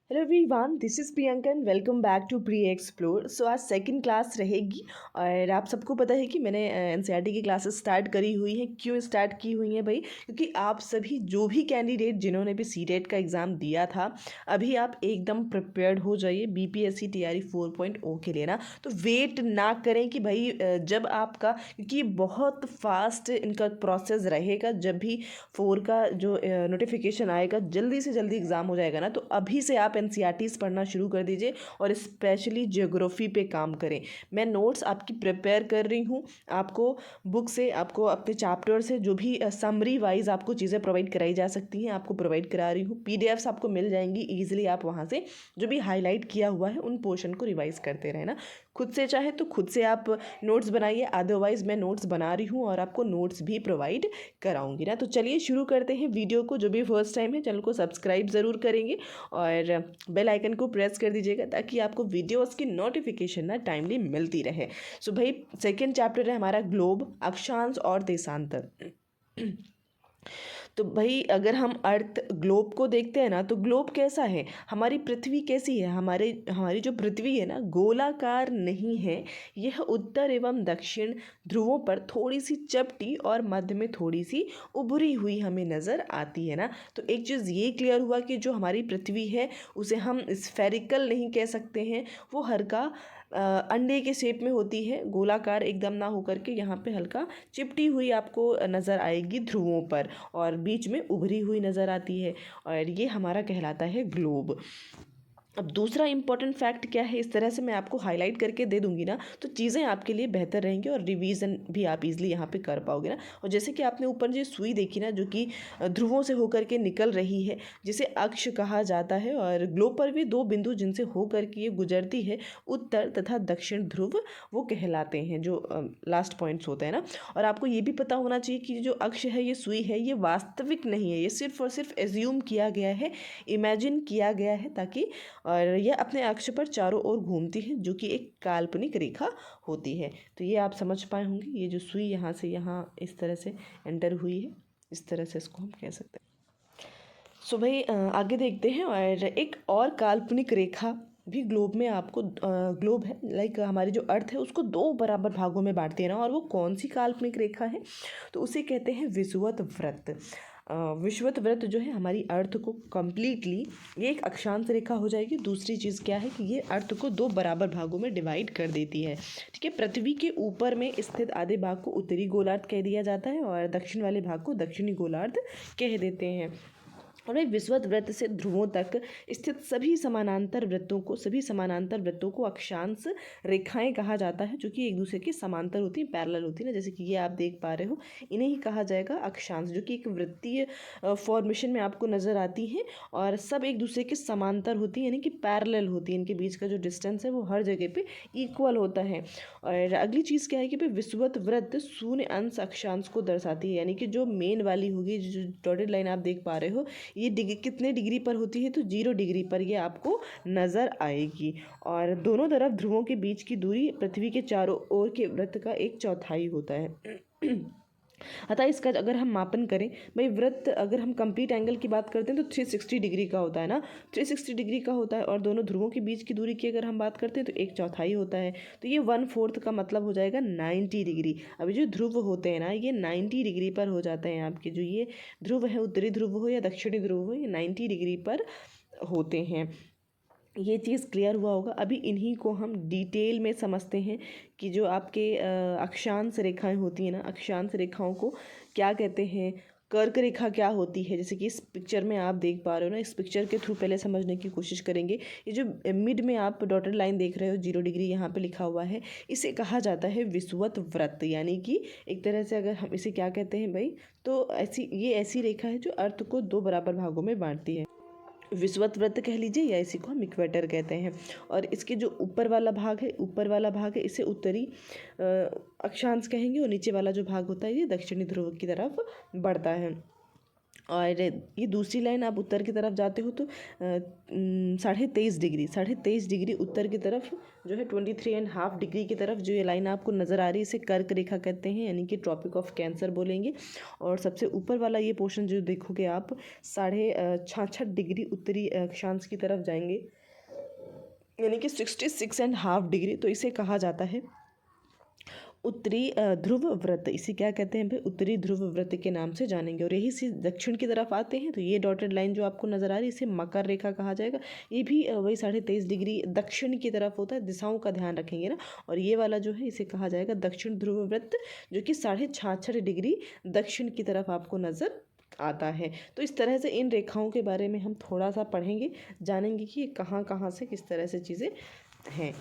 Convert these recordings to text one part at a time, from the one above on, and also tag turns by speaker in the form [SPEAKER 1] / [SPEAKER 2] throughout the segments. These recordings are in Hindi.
[SPEAKER 1] Hello everyone, this is Priyanka and welcome back to pre explore. So आज सेकंड क्लास रहेगी और आप सबको पता है कि मैंने एनसीईआरटी की क्लासेस स्टार्ट करी हुई हैं। क्यों स्टार्ट की हुई हैं भाई? क्योंकि आप सभी जो भी कैंडिडेट जिन्होंने भी सीटेट का एग्ज़ाम दिया था, अभी आप एकदम प्रिपेयर्ड हो जाइए बीपीएससी टीआरई 4.0 के लिए ना। तो वेट ना करें कि भाई जब आपका, क्योंकि बहुत फास्ट इनका प्रोसेस रहेगा। जब भी 4 का जो नोटिफिकेशन आएगा, जल्दी से जल्दी एग्ज़ाम हो जाएगा ना, तो अभी से आप एनसीईआरटीज़ पढ़ना शुरू कर दीजिए और स्पेशली ज्योग्राफी पे काम करें। मैं नोट्स आपकी प्रिपेयर कर रही हूँ। आपको बुक से, आपको अपने चैप्टर से जो भी समरी वाइज आपको चीज़ें प्रोवाइड कराई जा सकती हैं, आपको प्रोवाइड करा रही हूँ। पीडीएफ्स आपको मिल जाएंगी ईजिली। आप वहाँ से जो भी हाईलाइट किया हुआ है उन पोर्शन को रिवाइज करते रहें ना। खुद से चाहे तो खुद से आप नोट्स बनाइए, अदरवाइज़ मैं नोट्स बना रही हूँ और आपको नोट्स भी प्रोवाइड कराऊंगी ना। तो चलिए शुरू करते हैं वीडियो को। जो भी फर्स्ट टाइम है चैनल को सब्सक्राइब ज़रूर करेंगे और बेल आइकन को प्रेस कर दीजिएगा ताकि आपको वीडियोस की नोटिफिकेशन ना टाइमली मिलती रहे। सो भाई, सेकेंड चैप्टर है हमारा ग्लोब, अक्षांश और देशांतर। तो भाई अगर हम अर्थ ग्लोब को देखते हैं ना, तो ग्लोब कैसा है, हमारी पृथ्वी कैसी है। हमारी जो पृथ्वी है ना, गोलाकार नहीं है। यह उत्तर एवं दक्षिण ध्रुवों पर थोड़ी सी चपटी और मध्य में थोड़ी सी उभरी हुई हमें नज़र आती है ना। तो एक चीज़ ये क्लियर हुआ कि जो हमारी पृथ्वी है उसे हम स्फेरिकल नहीं कह सकते हैं। वो हल्का अंडे के शेप में होती है, गोलाकार एकदम ना होकर के यहाँ पे हल्का चिपटी हुई आपको नज़र आएगी ध्रुवों पर, और बीच में उभरी हुई नज़र आती है। और ये हमारा कहलाता है ग्लोब। अब दूसरा इंपॉर्टेंट फैक्ट क्या है, इस तरह से मैं आपको हाईलाइट करके दे दूंगी ना, तो चीज़ें आपके लिए बेहतर रहेंगी और रिवीजन भी आप इजीली यहाँ पे कर पाओगे ना। और जैसे कि आपने ऊपर जो सुई देखी ना, जो कि ध्रुवों से होकर के निकल रही है, जिसे अक्ष कहा जाता है, और ग्लोब पर भी दो बिंदु जिनसे होकर के ये गुजरती है, उत्तर तथा दक्षिण ध्रुव, वो कहलाते हैं जो लास्ट पॉइंट्स होते हैं ना। और आपको ये भी पता होना चाहिए कि जो अक्ष है, ये सुई है, ये वास्तविक नहीं है, ये सिर्फ और सिर्फ एज्यूम किया गया है, इमेजिन किया गया है, ताकि और यह अपने अक्ष पर चारों ओर घूमती है, जो कि एक काल्पनिक रेखा होती है। तो ये आप समझ पाए होंगे, ये जो सुई यहाँ से यहाँ इस तरह से एंटर हुई है, इस तरह से इसको हम कह सकते हैं। सो भाई आगे देखते हैं। और एक और काल्पनिक रेखा भी ग्लोब में आपको ग्लोब है, लाइक हमारी जो अर्थ है उसको दो बराबर भागों में बांटती है ना। और वो कौन सी काल्पनिक रेखा है, तो उसे कहते हैं विषुवत वृत्त। विषुवत वृत्त जो है हमारी अर्थ को कम्प्लीटली, ये एक अक्षांश रेखा हो जाएगी। दूसरी चीज़ क्या है कि ये अर्थ को दो बराबर भागों में डिवाइड कर देती है। ठीक है, पृथ्वी के ऊपर में स्थित आधे भाग को उत्तरी गोलार्ध कह दिया जाता है और दक्षिण वाले भाग को दक्षिणी गोलार्ध कह देते हैं। और एक विषुवत वृत्त से ध्रुवों तक स्थित सभी समानांतर वृत्तों को अक्षांश रेखाएं कहा जाता है, जो कि एक दूसरे के समांतर होती हैं, पैरेलल होती है ना। जैसे कि ये आप देख पा रहे हो, इन्हें ही कहा जाएगा अक्षांश, जो कि एक वृत्तीय फॉर्मेशन में आपको नज़र आती हैं और सब एक दूसरे के समांतर होती हैं, यानी कि पैरेलल होती है। इनके बीच का जो डिस्टेंस है वो हर जगह पे इक्वल होता है। और अगली चीज़ क्या है कि भाई विषुवत वृत्त शून्य अंश अक्षांश को दर्शाती है, यानी कि जो मेन वाली होगी, जो डॉटेड लाइन आप देख पा रहे हो, ये कितने डिग्री पर होती है, तो 0 डिग्री पर ये आपको नज़र आएगी। और दोनों तरफ ध्रुवों के बीच की दूरी पृथ्वी के चारों ओर के वृत्त का 1/4 होता है। अतः इसका अगर हम मापन करें भाई, वृत्त अगर हम कंप्लीट एंगल की बात करते हैं तो 360 डिग्री का होता है ना, 360 डिग्री का होता है। और दोनों ध्रुवों के बीच की दूरी की अगर हम बात करते हैं तो 1/4 होता है। तो ये 1/4 का मतलब हो जाएगा 90 डिग्री। अभी जो ध्रुव होते हैं ना, ये 90 डिग्री पर हो जाते हैं। आपके जो ये ध्रुव है, उत्तरी ध्रुव हो या दक्षिणी ध्रुव हो, ये 90 डिग्री पर होते हैं। ये चीज़ क्लियर हुआ होगा। अभी इन्हीं को हम डिटेल में समझते हैं कि जो आपके अक्षांश रेखाएं होती हैं ना, अक्षांश रेखाओं को क्या कहते हैं, कर्क रेखा क्या होती है। जैसे कि इस पिक्चर में आप देख पा रहे हो ना, इस पिक्चर के थ्रू पहले समझने की कोशिश करेंगे। ये जो मिड में आप डॉटेड लाइन देख रहे हो, 0 डिग्री यहाँ पे लिखा हुआ है, इसे कहा जाता है विषुवत वृत्त। यानी कि एक तरह से अगर हम इसे क्या कहते हैं भाई, तो ये ऐसी रेखा है जो अर्थ को दो बराबर भागों में बांटती है। विषुवत वृत्त कह लीजिए, या इसी को हम इक्वेटर कहते हैं। और इसके जो ऊपर वाला भाग है, इसे उत्तरी अक्षांश कहेंगे, और नीचे वाला जो भाग होता है ये दक्षिणी ध्रुव की तरफ बढ़ता है। और ये दूसरी लाइन आप उत्तर की तरफ जाते हो तो 23.5 डिग्री उत्तर की तरफ जो है 23.5 डिग्री की तरफ जो ये लाइन आपको नज़र आ रही है इसे कर्क रेखा कहते हैं, यानी कि ट्रॉपिक ऑफ कैंसर बोलेंगे। और सबसे ऊपर वाला ये पोर्शन जो देखोगे आप 66.5 डिग्री उत्तरी अक्षांश की तरफ जाएंगे, यानी कि 66.5 डिग्री। तो इसे कहा जाता है उत्तरी ध्रुव व्रत। इसे क्या कहते हैं भाई? उत्तरी ध्रुव व्रत के नाम से जानेंगे। और यही से दक्षिण की तरफ आते हैं तो ये डॉटेड लाइन जो आपको नज़र आ रही है इसे मकर रेखा कहा जाएगा। ये भी वही 23.5 डिग्री दक्षिण की तरफ होता है, दिशाओं का ध्यान रखेंगे ना। और ये वाला जो है इसे कहा जाएगा दक्षिण ध्रुव व्रत, जो कि 66.5 डिग्री दक्षिण की तरफ आपको नज़र आता है। तो इस तरह से इन रेखाओं के बारे में हम थोड़ा सा पढ़ेंगे, जानेंगे कि ये कहाँ कहाँ से किस तरह से चीज़ें हैं।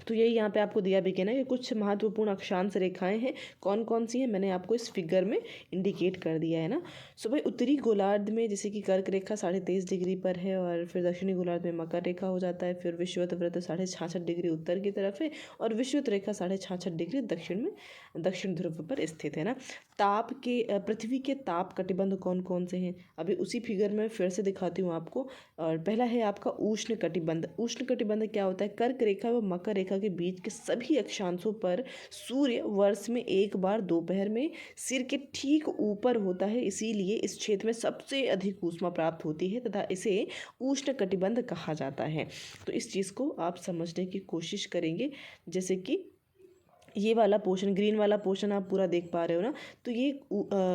[SPEAKER 1] तो यही यहाँ पे आपको दिया भी कहना कि कुछ महत्वपूर्ण अक्षांश रेखाएं हैं, कौन कौन सी हैं मैंने आपको इस फिगर में इंडिकेट कर दिया है ना। सो भाई उत्तरी गोलार्ध में जैसे कि कर्क रेखा 23.5 डिग्री पर है, और फिर दक्षिणी गोलार्ध में मकर रेखा हो जाता है, फिर विषुवत व्रत 66.5 डिग्री उत्तर की तरफ है, और विषुवत रेखा 66.5 डिग्री दक्षिण में दक्षिण ध्रुव पर स्थित है ना। ताप के पृथ्वी के ताप कटिबंध कौन कौन से हैं अभी उसी फिगर में फिर से दिखाती हूँ आपको। और पहला है आपका उष्ण कटिबंध। उष्ण कटिबंध क्या होता है? कर्क रेखा व मकर रेखा के बीच के सभी अक्षांशों पर सूर्य वर्ष में एक बार दोपहर में सिर के ठीक ऊपर होता है, इसीलिए इस क्षेत्र में सबसे अधिक ऊष्मा प्राप्त होती है तथा इसे उष्ण कटिबंध कहा जाता है। तो इस चीज़ को आप समझने की कोशिश करेंगे। जैसे कि ये वाला पोर्शन, ग्रीन वाला पोर्शन आप पूरा देख पा रहे हो ना, तो ये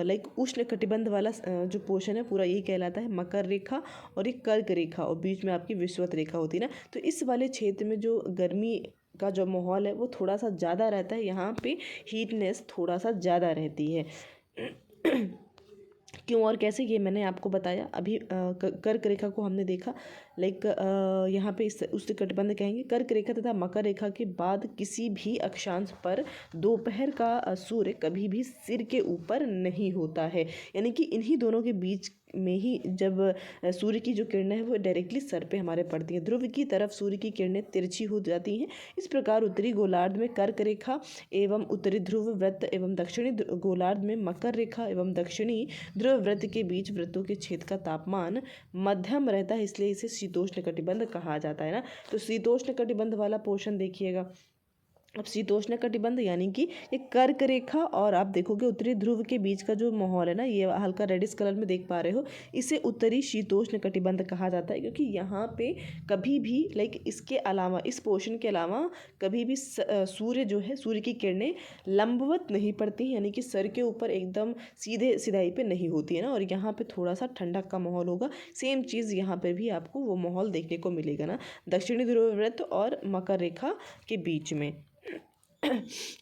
[SPEAKER 1] लाइक उष्ण कटिबंध वाला जो पोर्शन है पूरा ये कहलाता है मकर रेखा, और ये कर्क रेखा, और बीच में आपकी विषुवत रेखा होती है ना। तो इस वाले क्षेत्र में जो गर्मी का जो माहौल है वो थोड़ा सा ज़्यादा रहता है, यहाँ पे हीटनेस थोड़ा सा ज़्यादा रहती है। क्यों और कैसे, ये मैंने आपको बताया अभी। कर्क रेखा को हमने देखा, लाइक यहाँ पे इस उष्ण कटिबंध कहेंगे। कर्क रेखा तथा मकर रेखा के बाद किसी भी अक्षांश पर दोपहर का सूर्य कभी भी सिर के ऊपर नहीं होता है, यानी कि इन्हीं दोनों के बीच में ही जब सूर्य की जो किरणें हैं वो डायरेक्टली सर पे हमारे पड़ती हैं। ध्रुव की तरफ सूर्य की किरणें तिरछी हो जाती हैं। इस प्रकार उत्तरी गोलार्ध में कर्क रेखा एवं उत्तरी ध्रुव व्रत एवं दक्षिणी गोलार्ध में मकर रेखा एवं दक्षिणी ध्रुव व्रत के बीच व्रतों के क्षेत्र का तापमान मध्यम रहता है, इसलिए इसे शीतोष्ण कटिबंध कहा जाता है ना। तो शीतोष्ण कटिबंध वाला पोर्शन देखिएगा। अब शीतोष्ण कटिबंध यानी कि ये कर्क रेखा और आप देखोगे उत्तरी ध्रुव के बीच का जो माहौल है ना, ये हल्का रेडिश कलर में देख पा रहे हो, इसे उत्तरी शीतोष्ण कटिबंध कहा जाता है। क्योंकि यहाँ पे कभी भी लाइक इसके अलावा, इस पोर्शन के अलावा कभी भी सूर्य जो है, सूर्य की किरणें लंबवत नहीं पड़ती, यानी कि सर के ऊपर एकदम सीधे सिधाई पे नहीं होती है ना। और यहाँ पे थोड़ा सा ठंडक का माहौल होगा। सेम चीज़ यहाँ पर भी आपको वो माहौल देखने को मिलेगा ना, दक्षिणी ध्रुव व्रत और मकर रेखा के बीच में।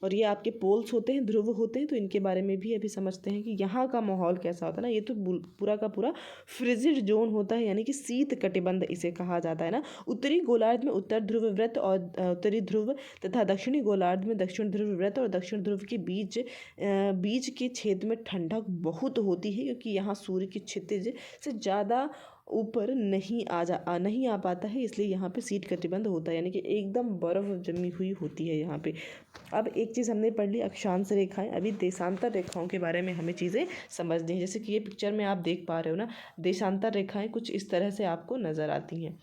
[SPEAKER 1] और ये आपके पोल्स होते हैं, ध्रुव होते हैं, तो इनके बारे में भी अभी समझते हैं कि यहाँ का माहौल कैसा होता है ना। ये तो पूरा का पूरा फ्रिजिड जोन होता है, यानी कि शीत कटिबंध इसे कहा जाता है ना। उत्तरी गोलार्ध में उत्तर ध्रुव व्रत और उत्तरी ध्रुव तथा दक्षिणी गोलार्ध में दक्षिण ध्रुव व्रत और दक्षिण ध्रुव के बीच के क्षेत्र में ठंडक बहुत होती है, क्योंकि यहाँ सूर्य की क्षितिज से ज़्यादा ऊपर नहीं आ पाता है, इसलिए यहाँ पे शीत कटिबंध होता है, यानी कि एकदम बर्फ़ जमी हुई होती है यहाँ पे। अब एक चीज़ हमने पढ़ ली अक्षांश रेखाएं, अभी देशांतर रेखाओं के बारे में हमें चीज़ें समझनी है। जैसे कि ये पिक्चर में आप देख पा रहे हो ना, देशांतर रेखाएं कुछ इस तरह से आपको नज़र आती हैं।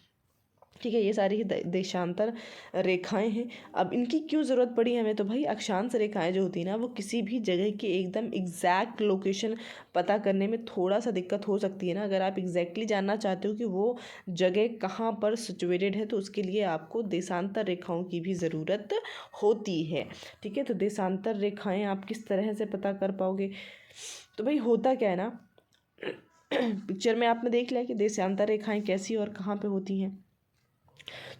[SPEAKER 1] ठीक है, ये सारी ही देशांतर रेखाएं हैं। अब इनकी क्यों ज़रूरत पड़ी हमें? तो भाई अक्षांश रेखाएं जो होती है ना, वो किसी भी जगह की एकदम एग्जैक्ट लोकेशन पता करने में थोड़ा सा दिक्कत हो सकती है ना। अगर आप एग्जैक्टली जानना चाहते हो कि वो जगह कहाँ पर सिचुएटेड है, तो उसके लिए आपको देशांतर रेखाओं की भी ज़रूरत होती है। ठीक है, तो देशांतर रेखाएँ आप किस तरह से पता कर पाओगे? तो भाई होता क्या है ना, पिक्चर में आपने देख लिया कि देशांतर रेखाएँ कैसी और कहाँ पर होती हैं।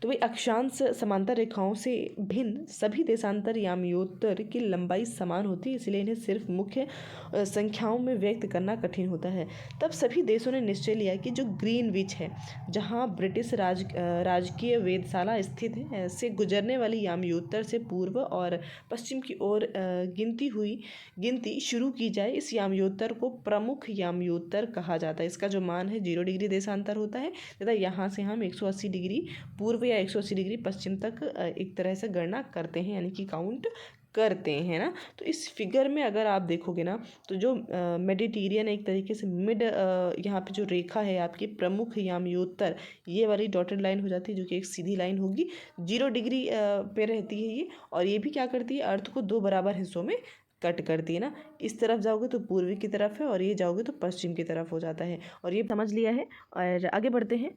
[SPEAKER 1] तो भाई अक्षांश समांतर रेखाओं से भिन्न सभी देशांतर यामियोत्तर की लंबाई समान होती है, इसलिए इन्हें सिर्फ मुख्य संख्याओं में व्यक्त करना कठिन होता है। तब सभी देशों ने निश्चय लिया कि जो ग्रीनविच है, जहां ब्रिटिश राजकीय वेधशाला स्थित है, से गुजरने वाली यामियोत्तर से पूर्व और पश्चिम की ओर गिनती शुरू की जाए। इस यामियोत्तर को प्रमुख यामियोत्तर कहा जाता है। इसका जो मान है 0 डिग्री देशांतर होता है तथा यहाँ से हम 180 डिग्री पूर्व या 180 डिग्री पश्चिम तक एक तरह से गणना करते हैं, यानी कि काउंट करते हैं ना। तो इस फिगर में अगर आप देखोगे ना तो जो मेडिटेरियन एक तरीके से मिड यहाँ पे जो रेखा है आपकी प्रमुख याम्योत्तर, ये वाली डॉटेड लाइन हो जाती है जो कि एक सीधी लाइन होगी, 0 डिग्री पे रहती है ये, और ये भी क्या करती है, अर्थ को 2 बराबर हिस्सों में कट करती है ना। इस तरफ जाओगे तो पूर्वी की तरफ है और ये जाओगे तो पश्चिम की तरफ हो जाता है। और ये समझ लिया है और आगे बढ़ते हैं।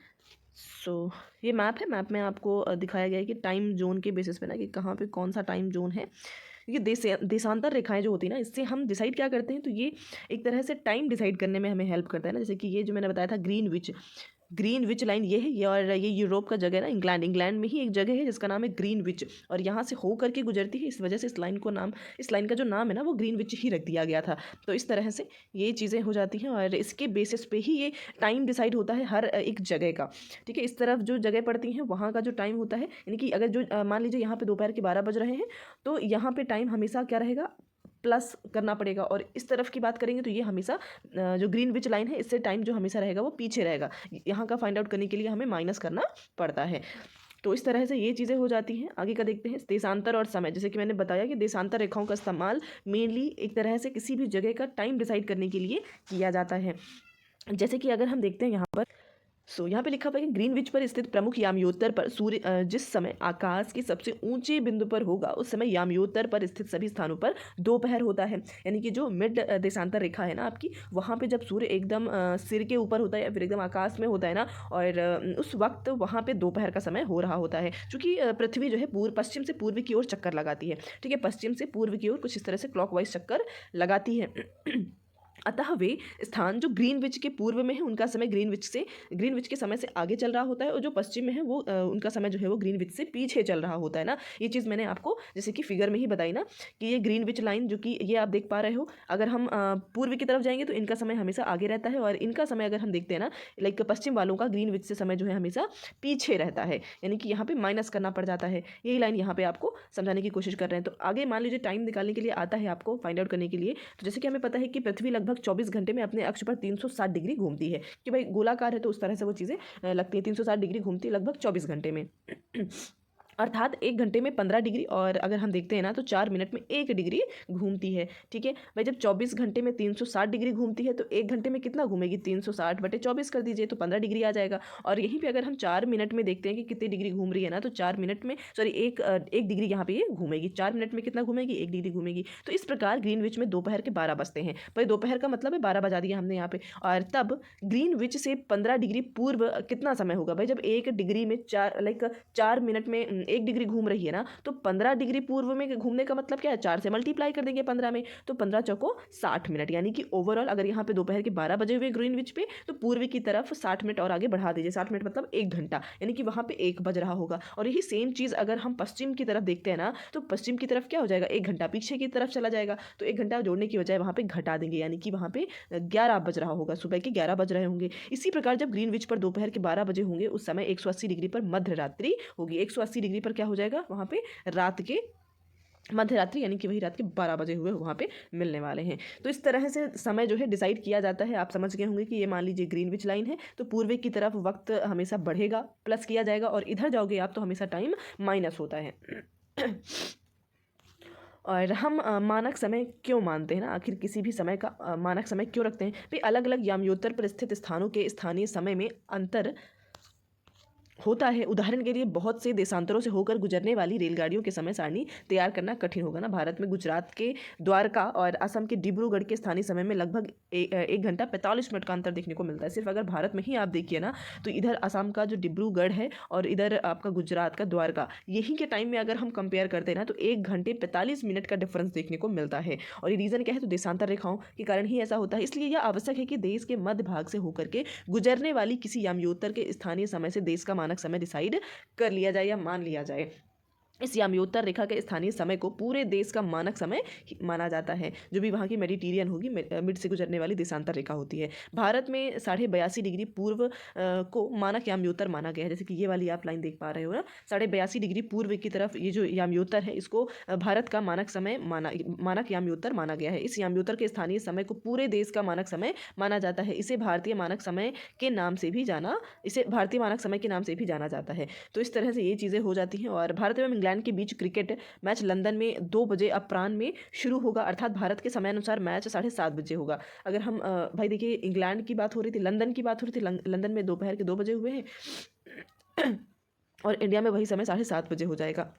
[SPEAKER 1] ये मैप है, मैप में आपको दिखाया गया है कि टाइम जोन के बेसिस पे ना कि कहाँ पे कौन सा टाइम जोन है। ये देशांतर रेखाएं जो होती है ना, इससे हम डिसाइड क्या करते हैं, तो ये एक तरह से टाइम डिसाइड करने में हमें हेल्प करता है ना। जैसे कि ये जो मैंने बताया था ग्रीनविच लाइन ये है, ये और ये यूरोप का जगह है ना, इंग्लैंड में ही एक जगह है जिसका नाम है ग्रीनविच, और यहाँ से हो करके गुजरती है, इस वजह से इस लाइन का जो नाम है ना वो ग्रीनविच ही रख दिया गया था। तो इस तरह से ये चीज़ें हो जाती हैं और इसके बेसिस पे ही ये टाइम डिसाइड होता है हर एक जगह का। ठीक है, इस तरफ जो जगह पड़ती हैं वहाँ का जो टाइम होता है, यानी कि अगर जो मान लीजिए यहाँ पे दोपहर के 12 बज रहे हैं तो यहाँ पे टाइम हमेशा क्या रहेगा, प्लस करना पड़ेगा। और इस तरफ की बात करेंगे तो ये हमेशा जो ग्रीनविच लाइन है इससे टाइम जो हमेशा रहेगा वो पीछे रहेगा, यहाँ का फाइंड आउट करने के लिए हमें माइनस करना पड़ता है। तो इस तरह से ये चीज़ें हो जाती हैं। आगे का देखते हैं, देशांतर और समय। जैसे कि मैंने बताया कि देशांतर रेखाओं का इस्तेमाल मेनली एक तरह से किसी भी जगह का टाइम डिसाइड करने के लिए किया जाता है। जैसे कि अगर हम देखते हैं यहाँ पर, यहाँ पे लिखा हुआ है कि ग्रीनविच पर स्थित प्रमुख याम्योत्तर पर सूर्य जिस समय आकाश के सबसे ऊंचे बिंदु पर होगा उस समय याम्योत्तर पर स्थित सभी स्थानों पर दोपहर होता है। यानी कि जो मिड देशांतर रेखा है ना आपकी, वहाँ पे जब सूर्य एकदम सिर के ऊपर होता है या फिर एकदम आकाश में होता है ना, और उस वक्त वहाँ पे दोपहर का समय हो रहा होता है। क्योंकि पृथ्वी जो है पश्चिम से पूर्व की ओर चक्कर लगाती है। ठीक है, पश्चिम से पूर्व की ओर कुछ इस तरह से क्लॉकवाइज चक्कर लगाती है। अतः वे स्थान जो ग्रीनविच के पूर्व में है उनका समय ग्रीनविच के समय से आगे चल रहा होता है, और जो पश्चिम में है वो उनका समय जो है वो ग्रीनविच से पीछे चल रहा होता है ना। ये चीज़ मैंने आपको जैसे कि फिगर में ही बताई ना कि ये ग्रीनविच लाइन जो कि ये आप देख पा रहे हो, अगर हम पूर्व की तरफ जाएंगे तो इनका समय हमेशा आगे रहता है, और इनका समय अगर हम देखते हैं ना, लाइक पश्चिम वालों का ग्रीनविच से समय जो है हमेशा पीछे रहता है, यानी कि यहाँ पे माइनस करना पड़ जाता है। यही लाइन यहाँ पे आपको समझाने की कोशिश कर रहे हैं। तो आगे मान लीजिए टाइम निकालने के लिए आता है आपको फाइंड आउट करने के लिए। तो जैसे कि हमें पता है कि पृथ्वी लगभग 24 घंटे में अपने अक्ष पर 360 डिग्री घूमती है, कि भाई गोलाकार है तो उस तरह से वो चीज़ें लगती है। 360 डिग्री घूमती है लगभग 24 घंटे में अर्थात 1 घंटे में 15 डिग्री, और अगर हम देखते हैं ना तो 4 मिनट में 1 डिग्री घूमती है। ठीक है भाई, जब 24 घंटे में 360 डिग्री घूमती है तो 1 घंटे में कितना घूमेगी, 360/24 कर दीजिए तो 15 डिग्री आ जाएगा। और यहीं पे अगर हम 4 मिनट में देखते हैं कि कितनी डिग्री घूम रही है ना, तो 4 मिनट में एक डिग्री यहाँ पे ये घूमेगी। 4 मिनट में कितना घूमेगी, 1 डिग्री घूमेगी। तो इस प्रकार ग्रीनविच में दोपहर के 12 बजते हैं। भाई दोपहर का मतलब है 12 बजा दिया हमने यहाँ पे। और तब ग्रीनविच से 15 डिग्री पूर्व कितना समय होगा भाई, जब 1 डिग्री में 4 मिनट में 1 डिग्री घूम रही है ना, तो 15 डिग्री पूर्व में घूमने का मतलब क्या है, 4 से मल्टीप्लाई कर देंगे 15 में, तो 15 चौको 60 मिनट। यानी कि ओवरऑल अगर यहाँ पे दोपहर के 12 बजे हुए ग्रीनविच पे, तो पूर्व की तरफ 60 मिनट और आगे बढ़ा दीजिए। 60 मिनट मतलब 1 घंटा, यानी कि वहाँ पे 1 बज रहा होगा। और यही सेम चीज़ अगर हम पश्चिम की तरफ देखते हैं ना, तो पश्चिम की तरफ क्या हो जाएगा, 1 घंटा पीछे की तरफ चला जाएगा। तो 1 घंटा जोड़ने की बजाय वहाँ पे घटा देंगे, यानी कि वहाँ पे 11 बज रहा होगा, सुबह के 11 बज रहे होंगे। इसी प्रकार जब ग्रीनविच पर दोपहर के 12 बजे होंगे उस समय 180 डिग्री पर मध्य रात्रि होगी। 180 डिग्री पर क्या हो जाएगा, वहाँ पे रात के मध्य रात्रि, यानी कि वही रात के 12 बजे हुए वहाँ पे मिलने वाले हैं। तो इस तरह से समय जो है डिसाइड किया जाता है। आप समझ गए होंगे कि ये मान लीजिए ग्रीनविच लाइन है, तो पूर्व की तरफ वक्त हमेशा बढ़ेगा, प्लस किया जाएगा, और इधर जाओगे आप तो हमेशा टाइम माइनस होता है। और हम मानक समय क्यों मानते हैं ना, आखिर किसी भी समय का मानक समय क्यों रखते हैं भाई, अलग अलग याम्योत्तर पर स्थित स्थानों के स्थानीय समय में अंतर होता है। उदाहरण के लिए बहुत से देशांतरों से होकर गुजरने वाली रेलगाड़ियों के समय सारणी तैयार करना कठिन होगा ना। भारत में गुजरात के द्वारका और असम के डिब्रूगढ़ के स्थानीय समय में लगभग 1 घंटा 45 मिनट का अंतर देखने को मिलता है। सिर्फ अगर भारत में ही आप देखिए ना, तो इधर असम का जो डिब्रूगढ़ है और इधर आपका गुजरात का द्वारका, यहीं के टाइम में अगर हम कंपेयर करते हैं ना, तो 1 घंटे 45 मिनट का डिफरेंस देखने को मिलता है। और ये रीज़न क्या है, तो देशांतर रेखाओं के कारण ही ऐसा होता है। इसलिए यह आवश्यक है कि देश के मध्य भाग से होकर के गुजरने वाली किसी याम्योत्तर के स्थानीय समय से देश का मानक समय डिसाइड कर लिया जाए या मान लिया जाए। इस याम्योत्तर रेखा के स्थानीय समय को पूरे देश का मानक समय माना जाता है, जो भी वहाँ की मेडिटेरियन होगी, मिड से गुजरने वाली देशांतर रेखा होती है। भारत में 82.5 डिग्री पूर्व को मानक याम्योत्तर माना गया है। जैसे कि ये वाली आप लाइन देख पा रहे हो ना, 82.5 डिग्री पूर्व की तरफ ये जो याम्योत्तर है, इसको भारत का मानक याम्योत्तर माना गया है। इस याम्योत्तर के स्थानीय समय को पूरे देश का मानक समय माना जाता है। इसे भारतीय मानक समय के नाम से भी जाना जाता है। तो इस तरह से ये चीज़ें हो जाती हैं। और भारत एवं इंग्लैंड के बीच क्रिकेट मैच लंदन में 2 बजे अपराह्न में शुरू होगा, अर्थात भारत के समय अनुसार मैच 7:30 बजे होगा। अगर हम भाई देखिए, इंग्लैंड की बात हो रही थी, लंदन की बात हो रही थी, लंदन में दोपहर के 2 बजे हुए हैं और इंडिया में वही समय 7:30 बजे हो जाएगा,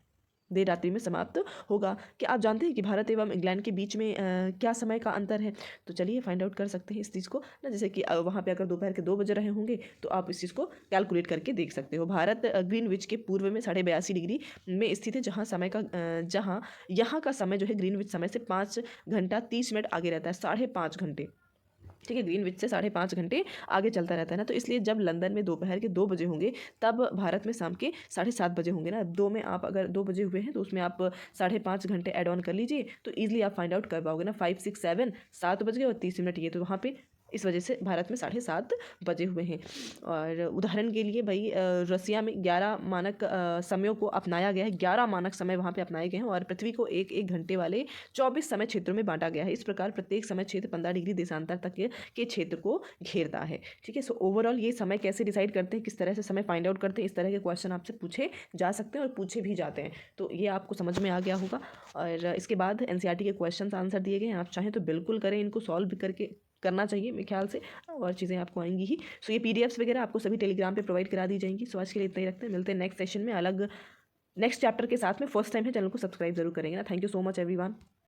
[SPEAKER 1] देर रात्रि में समाप्त होगा। क्या आप जानते हैं कि भारत एवं इंग्लैंड के बीच में क्या समय का अंतर है? तो चलिए फाइंड आउट कर सकते हैं इस चीज़ को ना, जैसे कि वहाँ पे अगर दोपहर के 2 बज रहे होंगे तो आप इस चीज़ को कैलकुलेट करके देख सकते हो। भारत ग्रीनविच के पूर्व में 82.5 डिग्री में स्थित है, जहाँ समय का जहाँ यहाँ का समय जो है ग्रीनविच समय से 5 घंटा 30 मिनट आगे रहता है, 5.5 घंटे। ठीक है, ग्रीनविच से 5.5 घंटे आगे चलता रहता है ना, तो इसलिए जब लंदन में दोपहर के 2 बजे होंगे तब भारत में शाम के 7:30 बजे होंगे ना। 2 में आप अगर 2 बजे हुए हैं तो उसमें आप 5.5 घंटे ऐड ऑन कर लीजिए, तो ईजिली आप फाइंड आउट कर पाओगे ना। 5, 6, 7, 7 बज गए और 30 मिनट, ये तो वहाँ पे इस वजह से भारत में 7:30 बजे हुए हैं। और उदाहरण के लिए भाई रसिया में 11 मानक समयों को अपनाया गया है, 11 मानक समय वहाँ पे अपनाए गए हैं और पृथ्वी को एक एक घंटे वाले 24 समय क्षेत्रों में बांटा गया है। इस प्रकार प्रत्येक समय क्षेत्र 15 डिग्री देशांतर तक के क्षेत्र को घेरता है। ठीक है, सो ओवरऑल ये समय कैसे डिसाइड करते हैं, किस तरह से समय फाइंड आउट करते हैं, इस तरह के क्वेश्चन आपसे पूछे जा सकते हैं और पूछे भी जाते हैं। तो ये आपको समझ में आ गया होगा। और इसके बाद एनसीईआरटी के क्वेश्चन आंसर दिए गए हैं, आप चाहें तो बिल्कुल करें, इनको सॉल्व करके करना चाहिए मेरे ख्याल से, और चीज़ें आपको आएंगी ही। सो ये पीडीएफ्स वगैरह आपको सभी टेलीग्राम पे प्रोवाइड करा दी जाएंगी। सो आज के लिए इतना ही रखते हैं, मिलते हैं नेक्स्ट सेशन में अलग नेक्स्ट चैप्टर के साथ में। फर्स्ट टाइम है चैनल को सब्सक्राइब जरूर करेंगे ना। Thank you so much everyone.